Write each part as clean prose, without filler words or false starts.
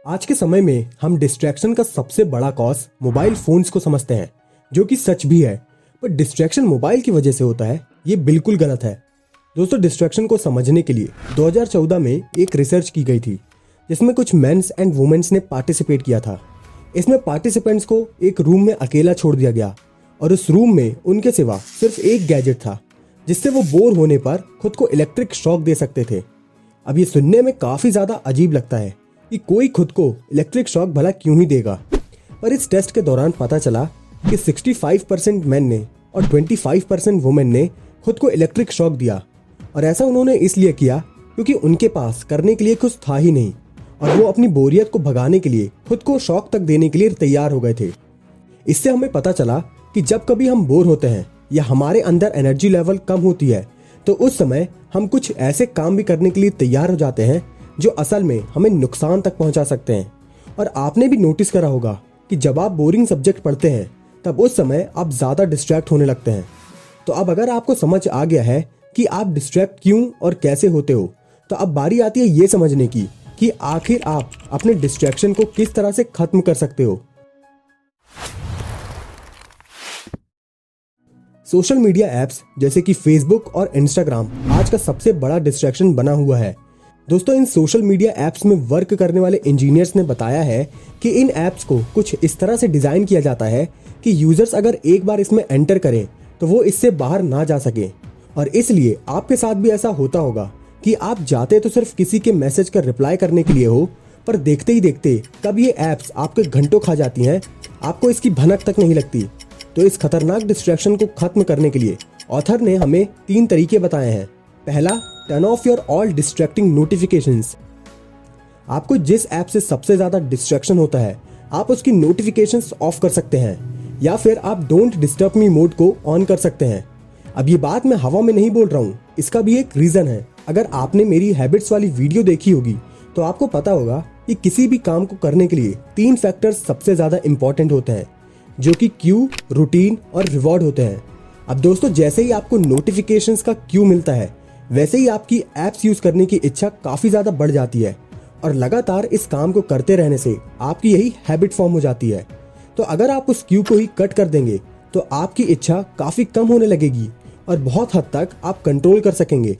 आज के समय में हम डिस्ट्रैक्शन का सबसे बड़ा कॉज मोबाइल फोन्स को समझते हैं, जो कि सच भी है। पर डिस्ट्रैक्शन मोबाइल की वजह से होता है, ये बिल्कुल गलत है। दोस्तों, डिस्ट्रैक्शन को समझने के लिए 2014 में एक रिसर्च की गई थी, जिसमें कुछ मेंस एंड वुमेन्स ने पार्टिसिपेट किया था। इसमें पार्टिसिपेंट्स को एक रूम में अकेला छोड़ दिया गया और उस रूम में उनके सिवा सिर्फ एक गैजेट था, जिससे वो बोर होने पर खुद को इलेक्ट्रिक शॉक दे सकते थे। अब ये सुनने में काफी ज्यादा अजीब लगता है कि कोई खुद को इलेक्ट्रिक शॉक भला क्यों ही देगा। पर इस टेस्ट के दौरान पता चला कि 65% मेन ने और 25% वुमेन ने खुद को इलेक्ट्रिक शॉक दिया। और ऐसा उन्होंने इसलिए किया क्योंकि उनके पास करने के लिए कुछ था ही नहीं और वो अपनी बोरियत को भगाने के लिए खुद को शॉक तक देने के लिए तैयार हो गए थे। इससे हमें पता चला कि जब कभी हम बोर होते हैं या हमारे अंदर एनर्जी लेवल कम होती है, तो उस समय हम कुछ ऐसे काम भी करने के लिए तैयार हो जाते हैं जो असल में हमें नुकसान तक पहुंचा सकते हैं। और आपने भी नोटिस करा होगा कि जब आप बोरिंग सब्जेक्ट पढ़ते हैं, तब उस समय आप ज़्यादा डिस्ट्रैक्ट होने लगते हैं। तो अब अगर आपको समझ आ गया है कि आप डिस्ट्रैक्ट क्यों और कैसे होते हो, तो अब बारी आती है ये समझने की कि आखिर आप अपने डिस्ट्रैक्शन को किस तरह से खत्म कर सकते हो। सोशल मीडिया ऐप्स जैसे कि फेसबुक और इंस्टाग्राम आज का सबसे बड़ा डिस्ट्रैक्शन बना हुआ है। दोस्तों, इन सोशल मीडिया ऐप्स में वर्क करने वाले इंजीनियर्स ने बताया है कि इन ऐप्स को कुछ इस तरह से डिजाइन किया जाता है कि यूजर्स अगर एक बार इसमें एंटर करें तो वो इससे बाहर ना जा सके। और इसलिए आपके साथ भी ऐसा होता होगा कि आप जाते तो सिर्फ किसी के मैसेज का रिप्लाई करने के लिए हो, पर देखते ही देखते कब ये ऐप्स आपके घंटों खा जाती हैं, आपको इसकी भनक तक नहीं लगती। तो इस खतरनाक डिस्ट्रैक्शन को खत्म करने के लिए ऑथर ने हमें 3 तरीके बताए हैं। पहला, turn off your all distracting notifications. आपको जिस ऐप से सबसे ज्यादा डिस्ट्रैक्शन होता है, आप उसकी नोटिफिकेशंस ऑफ कर सकते हैं, या फिर आप डोंट डिस्टर्ब मी मोड को ऑन कर सकते हैं। अब ये बात मैं हवा में नहीं बोल रहा हूँ, इसका भी एक रीजन है। अगर आपने मेरी हैबिट्स वाली वीडियो देखी होगी तो आपको पता होगा कि किसी भी काम को करने के लिए 3 फैक्टर्स सबसे ज्यादा इंपॉर्टेंट होते हैं, जो कि क्यू, रूटीन और रिवॉर्ड होते हैं। अब दोस्तों, जैसे ही आपको नोटिफिकेशंस का क्यू मिलता है, वैसे ही आपकी ऐप्स यूज करने की इच्छा काफी ज्यादा बढ़ जाती है और लगातार इस काम को करते रहने से आपकी यही हैबिट फॉर्म हो जाती है। तो अगर आप उस क्यू को ही कट कर देंगे तो आपकी इच्छा काफी कम होने लगेगी और बहुत हद तक आप कंट्रोल कर सकेंगे।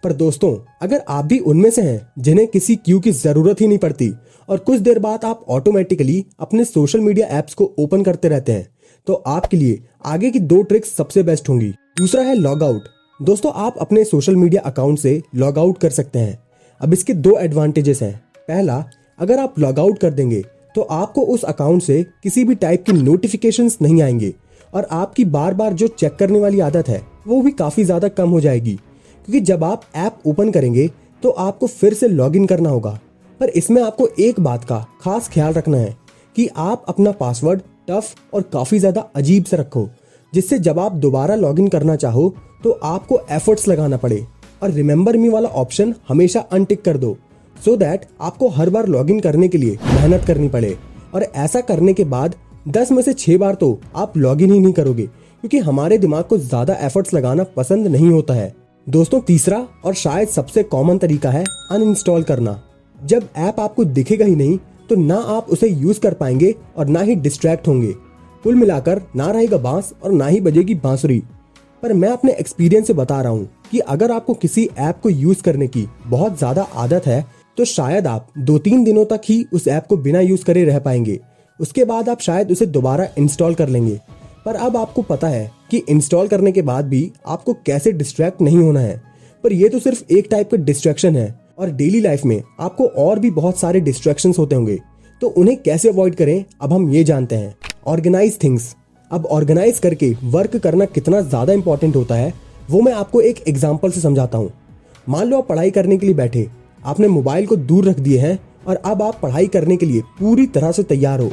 पर दोस्तों, अगर आप भी उनमें से हैं जिन्हें किसी क्यू की जरूरत ही नहीं पड़ती और कुछ देर बाद आप ऑटोमेटिकली अपने सोशल मीडिया ऐप्स को ओपन करते रहते हैं, तो आपके लिए आगे की 2 ट्रिक्स सबसे बेस्ट होंगी। दूसरा है लॉग आउट। दोस्तों, आप अपने सोशल मीडिया अकाउंट से लॉग आउट कर सकते हैं। अब इसके 2 एडवांटेजेस हैं। पहला, अगर आप लॉग आउट कर देंगे तो आपको उस अकाउंट से किसी भी टाइप की नोटिफिकेशंस नहीं आएंगे और आपकी बार बार जो चेक करने वाली आदत है वो भी काफी ज्यादा कम हो जाएगी, क्योंकि जब आप ऐप ओपन करेंगे तो आपको फिर से लॉग इन करना होगा। पर इसमें आपको एक बात का खास ख्याल रखना है कि आप अपना पासवर्ड टफ और काफी ज्यादा अजीब से रखो, जिससे जब आप दोबारा लॉग इन करना चाहो तो आपको एफर्ट्स लगाना पड़े। और रिमेंबर मी वाला ऑप्शन हमेशा अनटिक कर दो, सो दैट आपको हर बार लॉग इन करने के लिए मेहनत करनी पड़े। और ऐसा करने के बाद 10 में से 6 बार तो आप लॉग इन ही नहीं करोगे, क्योंकि हमारे दिमाग को ज्यादा एफर्ट्स लगाना पसंद नहीं होता है। दोस्तों, तीसरा और शायद सबसे कॉमन तरीका है अनइंस्टॉल करना। जब ऐप आपको दिखेगा ही नहीं तो ना आप उसे यूज कर पाएंगे और ना ही डिस्ट्रैक्ट होंगे। कुल मिलाकर ना रहेगा बांस और ना ही बजेगी बांसुरी। पर मैं अपने एक्सपीरियंस से बता रहा हूँ कि अगर आपको किसी ऐप को यूज करने की बहुत ज्यादा आदत है, तो शायद आप 2-3 दिनों तक ही उस ऐप को बिना यूज करे रह पाएंगे। उसके बाद आप शायद उसे दोबारा इंस्टॉल कर लेंगे। पर अब आपको पता है कि इंस्टॉल करने के बाद भी आपको कैसे डिस्ट्रैक्ट नहीं होना है। पर यह तो सिर्फ एक टाइप का डिस्ट्रैक्शन है और डेली लाइफ में आपको और भी बहुत सारे डिस्ट्रैक्शंस होते होंगे। तो उन्हें कैसे अवॉइड करें, अब हम ये जानते हैं। Organise things. अब ऑर्गेनाइज करके वर्क करना कितना ज्यादा इंपॉर्टेंट होता है, वो मैं आपको एक एग्जांपल से समझाता हूँ। मान लो आप पढ़ाई करने के लिए बैठे, आपने मोबाइल को दूर रख दिए हैं और अब आप पढ़ाई करने के लिए पूरी तरह से तैयार हो।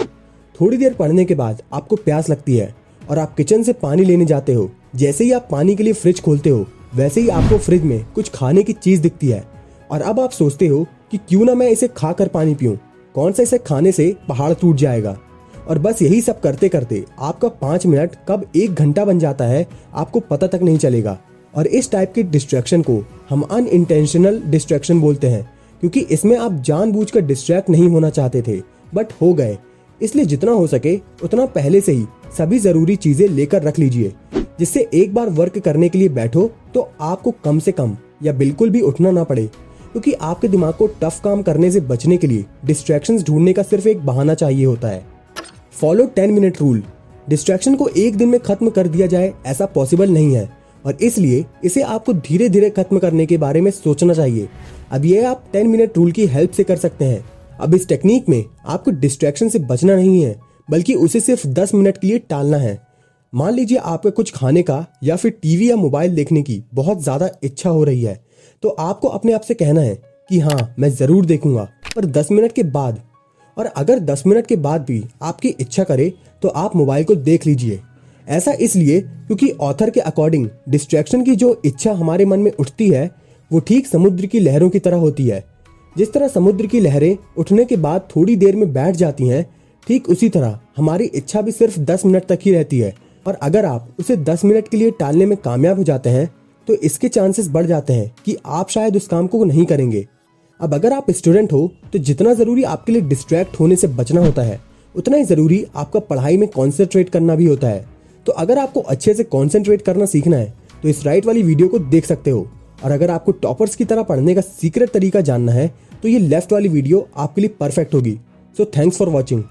थोड़ी देर पढ़ने के बाद आपको प्यास लगती है और आप किचन से पानी लेने जाते हो। जैसे ही आप पानी के लिए फ्रिज खोलते हो, वैसे ही आपको फ्रिज में कुछ खाने की चीज दिखती है और अब आप सोचते हो कि क्यों ना मैं इसे खाकर पानी पीऊं, कौन सा इसे खाने से पहाड़ टूट जाएगा। और बस यही सब करते करते आपका 5 मिनट कब 1 घंटा बन जाता है, आपको पता तक नहीं चलेगा। और इस टाइप के डिस्ट्रैक्शन को हम अनइंटेंशनल डिस्ट्रैक्शन बोलते हैं, क्योंकि इसमें आप जानबूझकर डिस्ट्रैक्ट नहीं होना चाहते थे, बट हो गए। इसलिए जितना हो सके उतना पहले से ही सभी जरूरी चीजें लेकर रख लीजिए, जिससे एक बार वर्क करने के लिए बैठो तो आपको कम से कम या बिल्कुल भी उठना ना पड़े। क्योंकि आपके दिमाग को टफ काम करने से बचने के लिए डिस्ट्रैक्शंस ढूंढने का सिर्फ एक बहाना चाहिए होता है। Follow 10 minute rule. डिस्ट्रैक्शन को एक दिन में खत्म कर दिया जाए ऐसा पॉसिबल नहीं है, और इसलिए इसे आपको धीरे धीरे खत्म करने के बारे में सोचना चाहिए। अब ये आप 10 मिनट रूल की हेल्प से कर सकते हैं। अब इस टेक्निक में आपको डिस्ट्रैक्शन से बचना नहीं है, बल्कि उसे सिर्फ 10 मिनट के लिए टालना है। मान लीजिए आपका कुछ खाने का या फिर टीवी या मोबाइल देखने की बहुत ज्यादा इच्छा हो रही है, तो आपको अपने आप से कहना है कि हाँ मैं जरूर देखूंगा, पर 10 मिनट के बाद। और अगर 10 मिनट के बाद भी आपकी इच्छा करे तो आप मोबाइल को देख लीजिए। ऐसा इसलिए क्योंकि ऑथर के अकॉर्डिंग डिस्ट्रैक्शन की जो इच्छा हमारे मन में उठती है वो ठीक समुद्र की लहरों की तरह होती है। जिस तरह समुद्र की लहरें उठने के बाद थोड़ी देर में बैठ जाती हैं, ठीक उसी तरह हमारी इच्छा भी सिर्फ 10 मिनट तक ही रहती है। और अगर आप उसे 10 मिनट के लिए टालने में कामयाब हो जाते हैं तो इसके चांसेस बढ़ जाते हैं कि आप शायद उस काम को नहीं करेंगे। अब अगर आप स्टूडेंट हो तो जितना जरूरी आपके लिए डिस्ट्रैक्ट होने से बचना होता है, उतना ही जरूरी आपका पढ़ाई में कॉन्सेंट्रेट करना भी होता है। तो अगर आपको अच्छे से कॉन्सेंट्रेट करना सीखना है तो इस राइट वाली वीडियो को देख सकते हो। और अगर आपको टॉपर्स की तरह पढ़ने का सीक्रेट तरीका जानना है तो ये लेफ्ट वाली वीडियो आपके लिए परफेक्ट होगी। So thanks for watching.